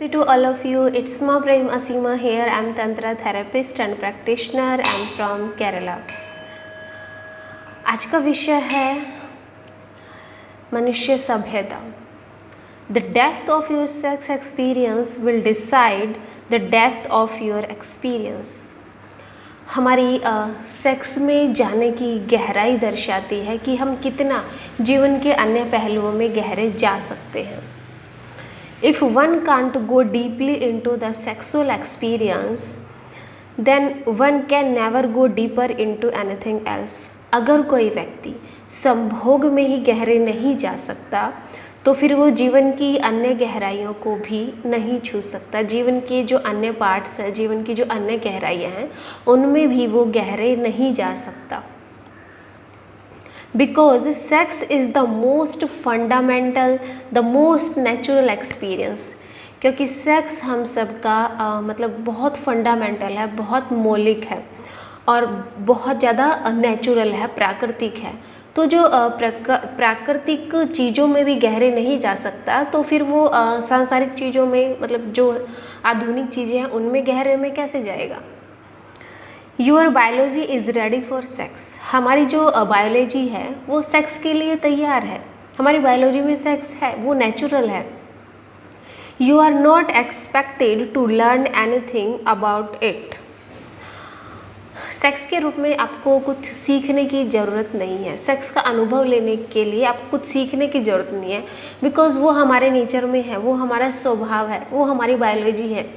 Namaste to all of you. It's Ma Prem Asima here. I'm Tantra therapist and practitioner. I'm from Kerala. आज का विषय है मनुष्य सभ्यता. The depth of your sex experience will decide the depth of your experience. हमारी sex में जाने की गहराई दर्शाती है कि हम कितना जीवन के अन्य पहलुओं में गहरे जा सकते हैं. If one can't go deeply into the sexual experience, then one can never go deeper into anything else. अगर कोई व्यक्ति संभोग में ही गहरे नहीं जा सकता तो फिर वो जीवन की अन्य गहराइयों को भी नहीं छू सकता. जीवन के जो अन्य पार्ट्स हैं, जीवन की जो अन्य गहराइयाँ हैं, उनमें भी वो गहरे नहीं जा सकता. Because sex is the most fundamental, the most natural experience. क्योंकि सेक्स हम सबका मतलब बहुत फंडामेंटल है, बहुत मौलिक है और बहुत ज़्यादा नेचुरल है, प्राकृतिक है. तो जो प्राकृतिक चीज़ों में भी गहरे नहीं जा सकता तो फिर वो सांसारिक चीज़ों में, मतलब जो आधुनिक चीज़ें हैं उनमें गहरे में कैसे जाएगा. Your biology is ready for sex. हमारी जो बायोलॉजी है वो सेक्स के लिए तैयार है. हमारी बायोलॉजी में सेक्स है, वो नेचुरल है. You are not expected to learn anything about it. Sex के रूप में आपको कुछ सीखने की ज़रूरत नहीं है. सेक्स का अनुभव लेने के लिए आपको कुछ सीखने की ज़रूरत नहीं है. बिकॉज़ वो हमारे नेचर में है, वो हमारा स्वभाव है, वो हमारी बायोलॉजी है.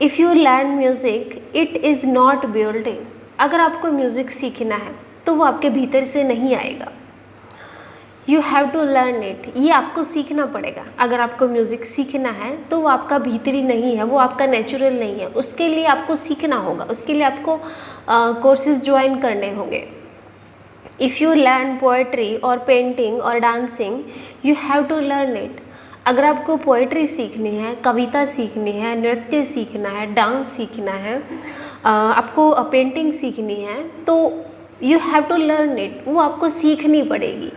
If you learn music it is not built in. अगर आपको म्यूज़िक सीखना है तो वो आपके भीतर से नहीं आएगा. You have to learn it. ये आपको सीखना पड़ेगा. अगर आपको म्यूज़िक सीखना है तो वो आपका भीतरी नहीं है, वो आपका नेचुरल नहीं है. उसके लिए आपको सीखना होगा, उसके लिए आपको कोर्सेज ज्वाइन करने होंगे. इफ़ यू लर्न पोएट्री और पेंटिंग और dancing you have to learn it. अगर आपको पोएट्री सीखनी है, कविता सीखनी है, नृत्य सीखना है, डांस सीखना है, आपको पेंटिंग सीखनी है तो you have to learn it. वो आपको सीखनी पड़ेगी.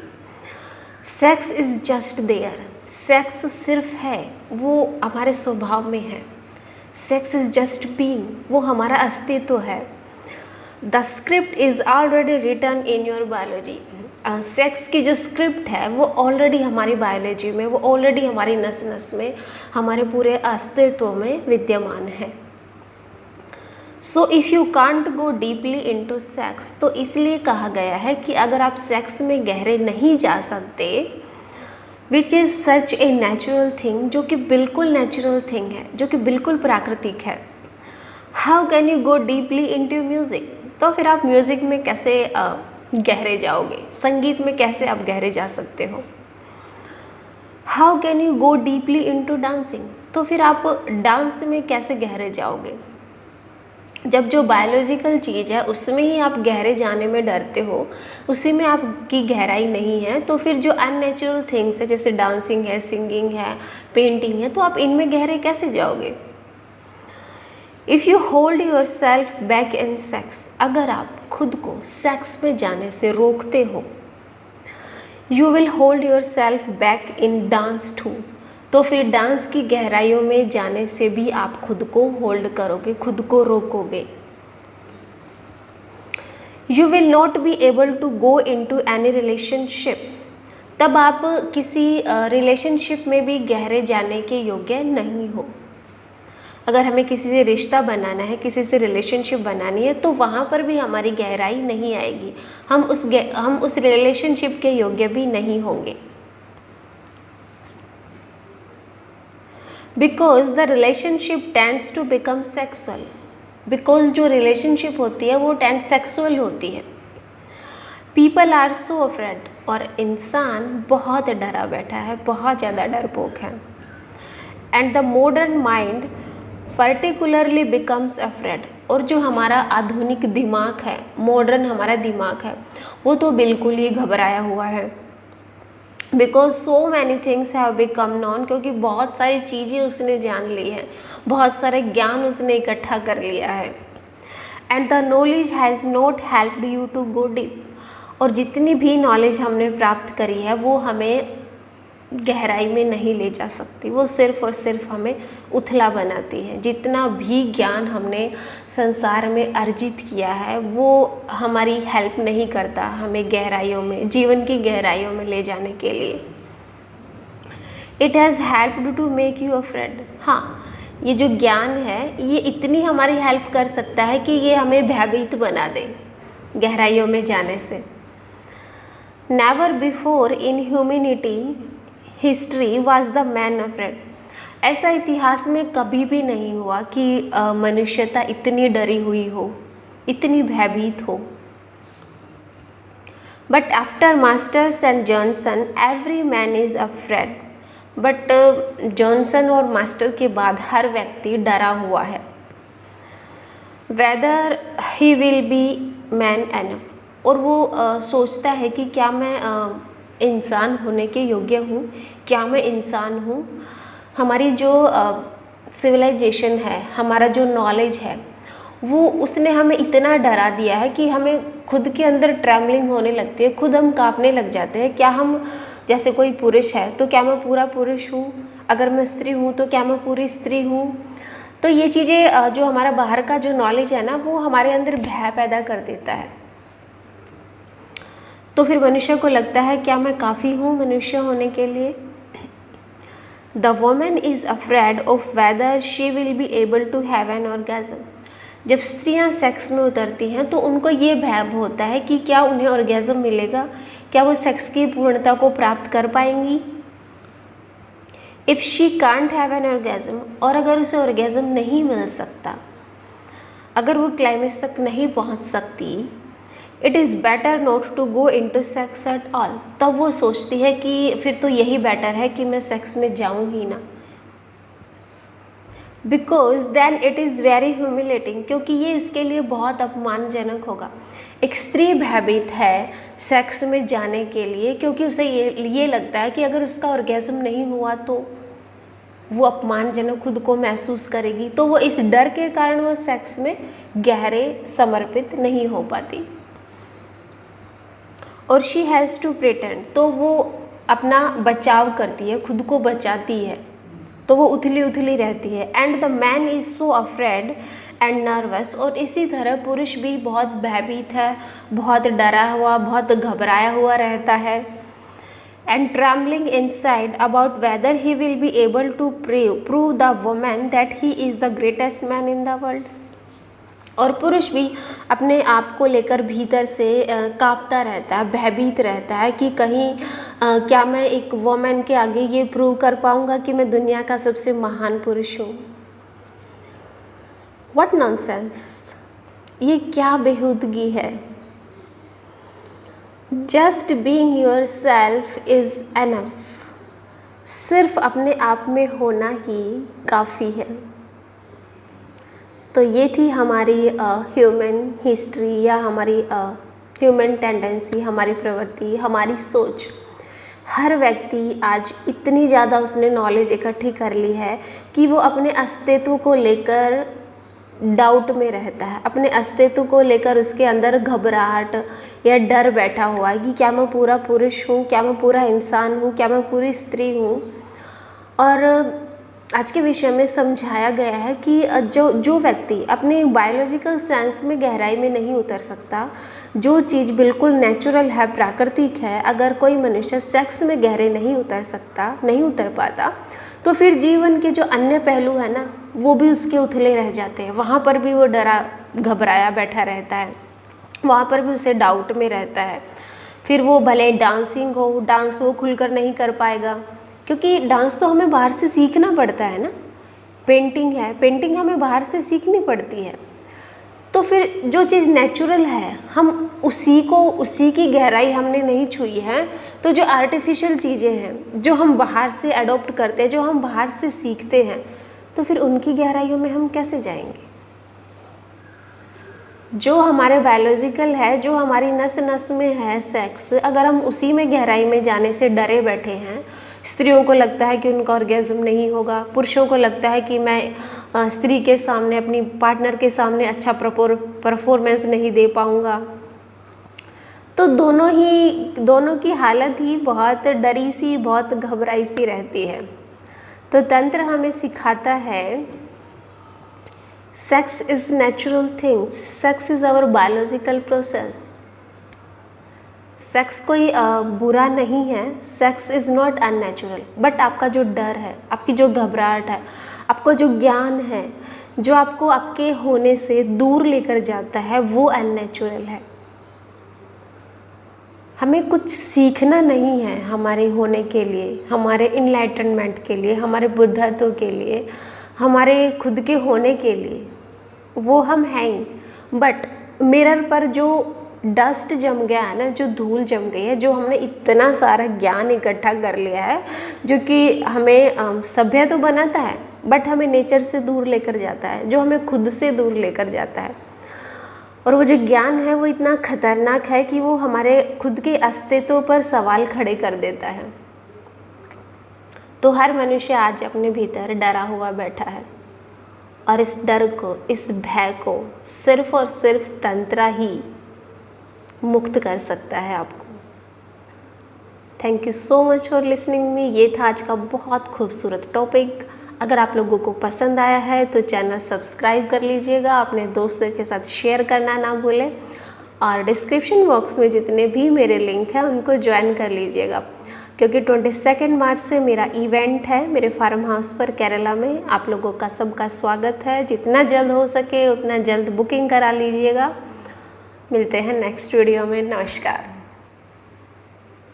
Sex is just there. Sex सिर्फ है, वो हमारे स्वभाव में है. सेक्स इज़ जस्ट बीइंग, वो हमारा अस्तित्व है. The script is already written in your biology. Sex की जो स्क्रिप्ट है वो ऑलरेडी हमारी बायोलॉजी में, वो ऑलरेडी हमारी नस नस में, हमारे पूरे अस्तित्व में विद्यमान है. So if you can't go deeply into sex, तो इसलिए कहा गया है कि अगर आप सेक्स में गहरे नहीं जा सकते, which is such a natural thing, जो कि बिल्कुल नेचुरल थिंग है, जो कि बिल्कुल प्राकृतिक है. How can you go deeply into music. तो फिर आप म्यूज़िक में कैसे गहरे जाओगे, संगीत में कैसे आप गहरे जा सकते हो. How can you go deeply into dancing. तो फिर आप डांस में कैसे गहरे जाओगे. जब जो बायोलॉजिकल चीज़ है उसमें ही आप गहरे जाने में डरते हो, उसी में आपकी गहराई नहीं है, तो फिर जो अननेचुरल थिंग्स है जैसे डांसिंग है, सिंगिंग है, पेंटिंग है, तो आप इनमें गहरे कैसे जाओगे. If you hold yourself back in sex. अगर आप खुद को सेक्स में जाने से रोकते हो, you will hold yourself back in dance too. तो फिर डांस की गहराइयों में जाने से भी आप खुद को होल्ड करोगे, खुद को रोकोगे. You will not be able to go into any relationship. तब आप किसी रिलेशनशिप में भी गहरे जाने के योग्य नहीं हो. अगर हमें किसी से रिश्ता बनाना है, किसी से रिलेशनशिप बनानी है, तो वहाँ पर भी हमारी गहराई नहीं आएगी. हम उस रिलेशनशिप के योग्य भी नहीं होंगे. Because the relationship tends to become sexual. Because जो रिलेशनशिप होती है वो टेंड सेक्सुअल होती है. People are so afraid. और इंसान बहुत डरा बैठा है, बहुत ज़्यादा डरपोक है. And the modern mind particularly becomes afraid. और जो हमारा आधुनिक दिमाग है, मॉडर्न हमारा दिमाग है, वो तो बिल्कुल ही घबराया हुआ है. Because so many things have become non. क्योंकि बहुत सारी चीज़ें उसने जान ली है, बहुत सारे ज्ञान उसने इकट्ठा कर लिया है. And the knowledge has not helped you to go deep. और जितनी भी नॉलेज हमने प्राप्त करी है वो हमें गहराई में नहीं ले जा सकती, वो सिर्फ और सिर्फ हमें उथला बनाती है। जितना भी ज्ञान हमने संसार में अर्जित किया है वो हमारी हेल्प नहीं करता हमें गहराइयों में, जीवन की गहराइयों में ले जाने के लिए। It has helped to make you afraid. हाँ, ये जो ज्ञान है ये इतनी हमारी हेल्प कर सकता है कि ये हमें भयभीत बना दे गहराइयों में जाने से। Never before in humanity history was the man afraid. ऐसा इतिहास में कभी भी नहीं हुआ कि मनुष्यता इतनी डरी हुई हो, इतनी भयभीत हो। But after masters and Johnson every man is afraid. But Johnson और मास्टर के बाद हर व्यक्ति डरा हुआ है। Weather he will B man enough. और वो सोचता है कि क्या मैं इंसान होने के योग्य हूँ, क्या मैं इंसान हूँ। हमारी जो सिविलाइजेशन है, हमारा जो नॉलेज है, वो उसने हमें इतना डरा दिया है कि हमें खुद के अंदर ट्रैवलिंग होने लगती है, खुद हम कांपने लग जाते हैं। क्या हम, जैसे कोई पुरुष है तो क्या मैं पूरा पुरुष हूँ, अगर मैं स्त्री हूँ तो क्या मैं पूरी स्त्री हूँ। तो ये चीज़ें जो हमारा बाहर का जो नॉलेज है ना, वो हमारे अंदर भय पैदा कर देता है। तो फिर मनुष्य को लगता है क्या मैं काफ़ी हूँ मनुष्य होने के लिए। The women is afraid of whether she will be able to have an orgasm. जब स्त्रियाँ सेक्स में उतरती हैं तो उनको ये भय होता है कि क्या उन्हें ऑर्गेज़म मिलेगा, क्या वो सेक्स की पूर्णता को प्राप्त कर पाएंगी। If she can't have an orgasm, और अगर उसे ऑर्गेज़म नहीं मिल सकता, अगर वो क्लाइमेक्स तक नहीं पहुंच सकती, it is better not to go into sex at all. तब वो सोचती है कि फिर तो यही बेटर है कि मैं सेक्स में जाऊं ही ना, because then it is very humiliating. क्योंकि ये इसके लिए बहुत अपमानजनक होगा। एक स्त्री भयभीत है सेक्स में जाने के लिए क्योंकि उसे ये लगता है कि अगर उसका ऑर्गेज़म नहीं हुआ तो वो अपमानजनक खुद को महसूस करेगी। तो वो इस डर के कारण वो सेक्स में गहरे समर्पित नहीं हो पाती। और शी हैज़ टू प्रिटेंड, तो वो अपना बचाव करती है, खुद को बचाती है, तो वो उथली उथली रहती है। And the man is so afraid and nervous. और इसी तरह पुरुष भी बहुत भयभीत है, बहुत डरा हुआ, बहुत घबराया हुआ रहता है। And trembling inside about whether he will be able to prove the woman that he is the greatest man in the world. और पुरुष भी अपने आप को लेकर भीतर से कांपता रहता है, भयभीत रहता है कि कहीं क्या मैं एक वुमन के आगे ये प्रूव कर पाऊँगा कि मैं दुनिया का सबसे महान पुरुष हूँ। व्हाट नॉनसेंस, ये क्या बेहूदगी है। Just being yourself is enough. सिर्फ अपने आप में होना ही काफ़ी है। तो ये थी हमारी ह्यूमन हिस्ट्री या हमारी ह्यूमन टेंडेंसी, हमारी प्रवृत्ति, हमारी सोच। हर व्यक्ति आज इतनी ज़्यादा उसने नॉलेज इकट्ठी कर ली है कि वो अपने अस्तित्व को लेकर डाउट में रहता है, अपने अस्तित्व को लेकर उसके अंदर घबराहट या डर बैठा हुआ है कि क्या मैं पूरा पुरुष हूँ, क्या मैं पूरा इंसान हूँ, क्या मैं पूरी स्त्री हूँ। और आज के विषय में समझाया गया है कि जो व्यक्ति अपने बायोलॉजिकल सेंस में गहराई में नहीं उतर सकता, जो चीज़ बिल्कुल नेचुरल है, प्राकृतिक है, अगर कोई मनुष्य सेक्स में गहरे नहीं उतर सकता, नहीं उतर पाता, तो फिर जीवन के जो अन्य पहलू है ना, वो भी उसके उथले रह जाते हैं। वहाँ पर भी वो डरा घबराया बैठा रहता है, वहाँ पर भी उसे डाउट में रहता है। फिर वो भले डांसिंग हो, डांस वो खुलकर नहीं कर पाएगा, क्योंकि डांस तो हमें बाहर से सीखना पड़ता है ना। पेंटिंग है, पेंटिंग हमें बाहर से सीखनी पड़ती है। तो फिर जो चीज़ नेचुरल है, हम उसी की गहराई हमने नहीं छुई है। तो जो आर्टिफिशियल चीज़ें हैं, जो हम बाहर से अडॉप्ट करते हैं, जो हम बाहर से सीखते हैं, तो फिर उनकी गहराइयों में हम कैसे जाएंगे। जो हमारे बायोलॉजिकल है, जो हमारी नस नस में है सेक्स, अगर हम उसी में गहराई में जाने से डरे बैठे हैं, स्त्रियों को लगता है कि उनका ऑर्गेज़म नहीं होगा, पुरुषों को लगता है कि मैं स्त्री के सामने, अपनी पार्टनर के सामने अच्छा परफॉर्मेंस नहीं दे पाऊँगा, तो दोनों की हालत ही बहुत डरी सी, बहुत घबराई सी रहती है। तो तंत्र हमें सिखाता है sex is natural things, sex is our biological process. Sex कोई बुरा नहीं है, sex is not unnatural, but आपका जो डर है, आपकी जो घबराहट है, आपको जो ज्ञान है जो आपको आपके होने से दूर लेकर जाता है, वो अननेचुरल है। हमें कुछ सीखना नहीं है हमारे होने के लिए, हमारे इनलाइटनमेंट के लिए, हमारे बुद्धत्व के लिए, हमारे खुद के होने के लिए, वो हम हैं ही। बट मिरर पर जो डस्ट जम गया है ना, जो धूल जम गई है, जो हमने इतना सारा ज्ञान इकट्ठा कर लिया है, जो कि हमें सभ्य तो बनाता है बट हमें नेचर से दूर लेकर जाता है, जो हमें खुद से दूर लेकर जाता है। और वो जो ज्ञान है वो इतना खतरनाक है कि वो हमारे खुद के अस्तित्व पर सवाल खड़े कर देता है। तो हर मनुष्य आज अपने भीतर डरा हुआ बैठा है, और इस डर को, इस भय को सिर्फ और सिर्फ तंत्र ही मुक्त कर सकता है आपको। Thank you so much for listening me. ये था आज का बहुत खूबसूरत टॉपिक। अगर आप लोगों को पसंद आया है तो चैनल सब्सक्राइब कर लीजिएगा, अपने दोस्तों के साथ शेयर करना ना भूलें, और डिस्क्रिप्शन बॉक्स में जितने भी मेरे लिंक हैं उनको ज्वाइन कर लीजिएगा, क्योंकि 22 मार्च से मेरा इवेंट है मेरे फार्म हाउस पर केरला में। आप लोगों का सबका स्वागत है। जितना जल्द हो सके उतना जल्द बुकिंग करा लीजिएगा। मिलते हैं नेक्स्ट वीडियो में। नमस्कार।